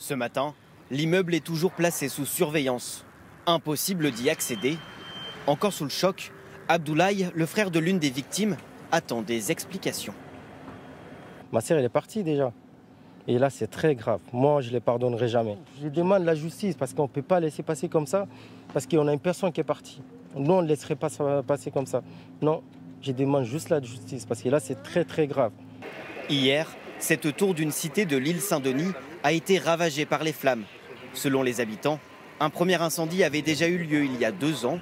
Ce matin, l'immeuble est toujours placé sous surveillance. Impossible d'y accéder. Encore sous le choc, Abdoulaye, le frère de l'une des victimes, attend des explications. Ma sœur, elle est partie déjà. Et là, c'est très grave. Moi, je ne les pardonnerai jamais. Je demande la justice parce qu'on ne peut pas laisser passer comme ça, parce qu'on a une personne qui est partie. Nous, on ne laisserait pas passer comme ça. Non, je demande juste la justice parce que là, c'est très, très grave. Hier, cette tour d'une cité de l'île Saint-Denis a été ravagée par les flammes. Selon les habitants, un premier incendie avait déjà eu lieu il y a 2 ans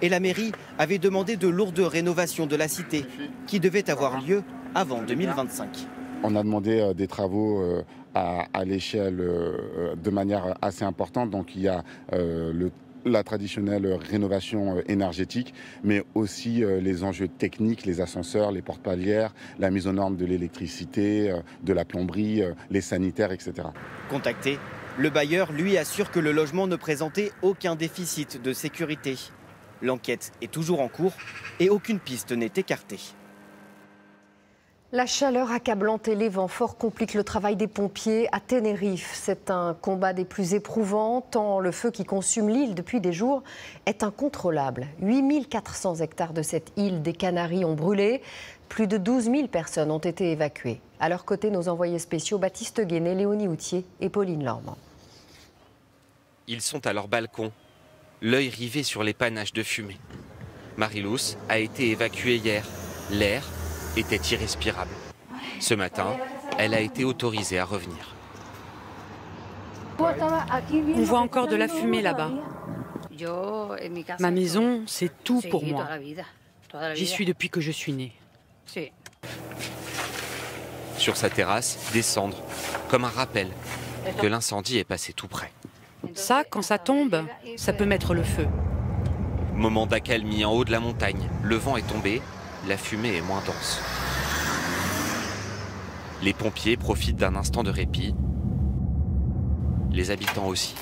et la mairie avait demandé de lourdes rénovations de la cité qui devaient avoir lieu avant 2025. On a demandé des travaux à l'échelle de manière assez importante. Donc il y a la traditionnelle rénovation énergétique, mais aussi les enjeux techniques, les ascenseurs, les portes palières, la mise aux normes de l'électricité, de la plomberie, les sanitaires, etc. Contacté, le bailleur lui assure que le logement ne présentait aucun déficit de sécurité. L'enquête est toujours en cours et aucune piste n'est écartée. La chaleur accablante et les vents forts compliquent le travail des pompiers à Tenerife. C'est un combat des plus éprouvants, tant le feu qui consume l'île depuis des jours est incontrôlable. 8400 hectares de cette île des Canaries ont brûlé. Plus de 12 000 personnes ont été évacuées. À leur côté, nos envoyés spéciaux Baptiste Guéné, Léonie Houtier et Pauline Lormand. Ils sont à leur balcon, l'œil rivé sur les panaches de fumée. Marilous a été évacuée hier. L'air était irrespirable. Ce matin, elle a été autorisée à revenir. On voit encore de la fumée là-bas. Ma maison, c'est tout pour moi. J'y suis depuis que je suis née. Sur sa terrasse, des cendres, comme un rappel que l'incendie est passé tout près. Ça, quand ça tombe, ça peut mettre le feu. Moment d'accalmie en haut de la montagne. Le vent est tombé, la fumée est moins dense. Les pompiers profitent d'un instant de répit. Les habitants aussi.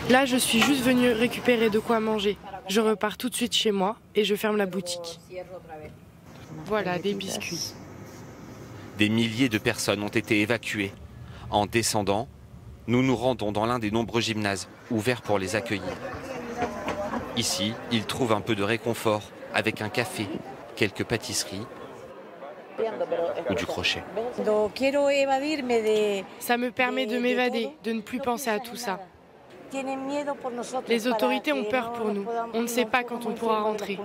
Là, je suis juste venue récupérer de quoi manger. Je repars tout de suite chez moi et je ferme la boutique. Voilà, des biscuits. Des milliers de personnes ont été évacuées. En descendant, nous nous rendons dans l'un des nombreux gymnases ouverts pour les accueillir. Ici, ils trouvent un peu de réconfort avec un café, quelques pâtisseries ou du crochet. Ça me permet de m'évader, de ne plus penser à tout ça. Les autorités ont peur pour nous. On ne sait pas quand on pourra rentrer.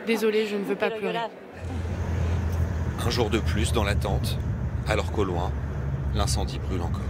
Désolée, je ne veux pas pleurer. Un jour de plus dans l'attente, alors qu'au loin, l'incendie brûle encore.